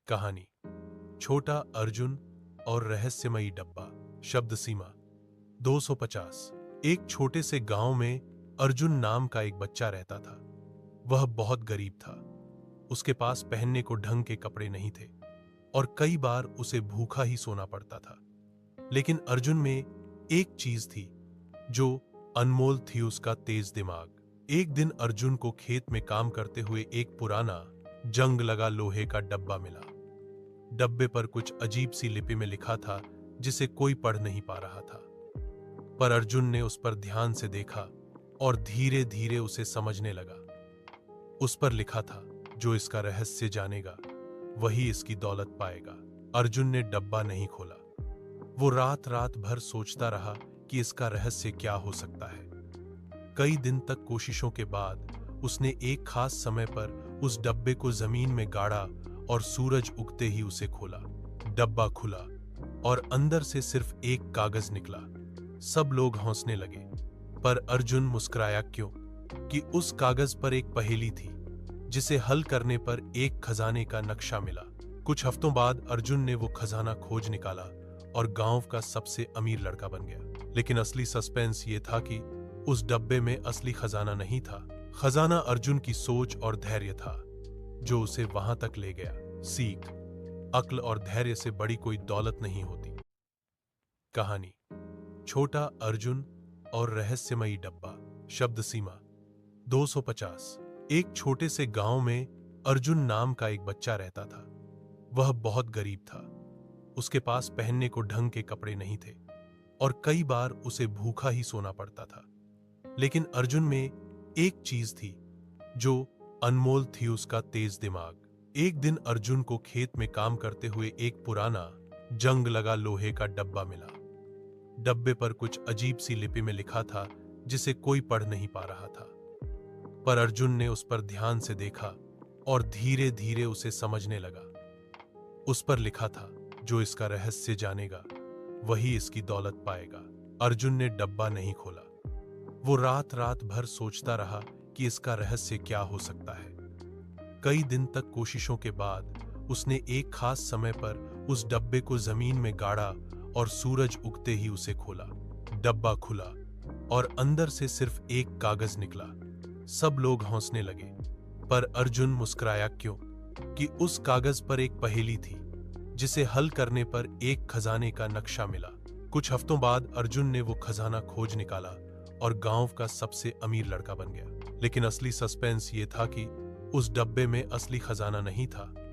कहानी छोटा अर्जुन और रहस्यमयी डब्बा। शब्द सीमा 250। एक छोटे से गांव में अर्जुन नाम का एक बच्चा रहता था। वह बहुत गरीब था। उसके पास पहनने को ढंग के कपड़े नहीं थे और कई बार उसे भूखा ही सोना पड़ता था। लेकिन अर्जुन में एक चीज थी जो अनमोल थी, उसका तेज दिमाग। एक दिन अर्जुन को खेत में काम करते हुए एक पुराना जंग लगा लोहे का डब्बा मिला। डब्बे पर कुछ अजीब सी लिपि में लिखा था जिसे कोई पढ़ नहीं पा रहा था। पर अर्जुन ने उस पर ध्यान से देखा और धीरे धीरे उसे समझने लगा। उस पर लिखा था, जो इसका रहस्य जानेगा वही इसकी दौलत पाएगा। अर्जुन ने डब्बा नहीं खोला। वो रात रात भर सोचता रहा कि इसका रहस्य क्या हो सकता है। कई दिन तक कोशिशों के बाद उसने एक खास समय पर उस डब्बे को जमीन में गाड़ा और सूरज उगते ही उसे खोला। डब्बा खुला और अंदर से सिर्फ एक कागज निकला। सब लोग हंसने लगे, पर अर्जुन मुस्कुराया। क्यों? कि उस कागज पर एक पहेली थी जिसे हल करने पर एक खजाने का नक्शा मिला। कुछ हफ्तों बाद अर्जुन ने वो खजाना खोज निकाला और गांव का सबसे अमीर लड़का बन गया। लेकिन असली सस्पेंस ये था कि उस डब्बे में असली खजाना नहीं था। खजाना अर्जुन की सोच और धैर्य था जो उसे वहां तक ले गया। सीख: अक्ल और धैर्य से बड़ी कोई दौलत नहीं होती। कहानी छोटा अर्जुन और रहस्यमयी डब्बा। शब्द सीमा 250। एक छोटे से गांव में अर्जुन नाम का एक बच्चा रहता था। वह बहुत गरीब था। उसके पास पहनने को ढंग के कपड़े नहीं थे और कई बार उसे भूखा ही सोना पड़ता था। लेकिन अर्जुन में एक चीज थी जो अनमोल थी, उसका तेज दिमाग। एक दिन अर्जुन को खेत में काम करते हुए एक पुराना जंग लगा लोहे का डब्बा मिला। डब्बे पर कुछ अजीब सी लिपि में लिखा था जिसे कोई पढ़ नहीं पा रहा था। पर अर्जुन ने उस पर ध्यान से देखा और धीरे धीरे उसे समझने लगा। उस पर लिखा था, जो इसका रहस्य जानेगा वही इसकी दौलत पाएगा। अर्जुन ने डब्बा नहीं खोला। वो रात रात भर सोचता रहा कि इसका रहस्य क्या हो सकता है। कई दिन तक कोशिशों के बाद उसने एक खास समय पर उस डब्बे को जमीन में गाड़ा और सूरज उगते ही उसे खोला। डब्बा खुला और अंदर से सिर्फ एक कागज निकला। सब लोग हंसने लगे, पर अर्जुन मुस्कुराया। क्यों? कि उस कागज पर एक पहेली थी जिसे हल करने पर एक खजाने का नक्शा मिला। कुछ हफ्तों बाद अर्जुन ने वो खजाना खोज निकाला और गांव का सबसे अमीर लड़का बन गया। लेकिन असली सस्पेंस ये था कि उस डब्बे में असली खजाना नहीं था।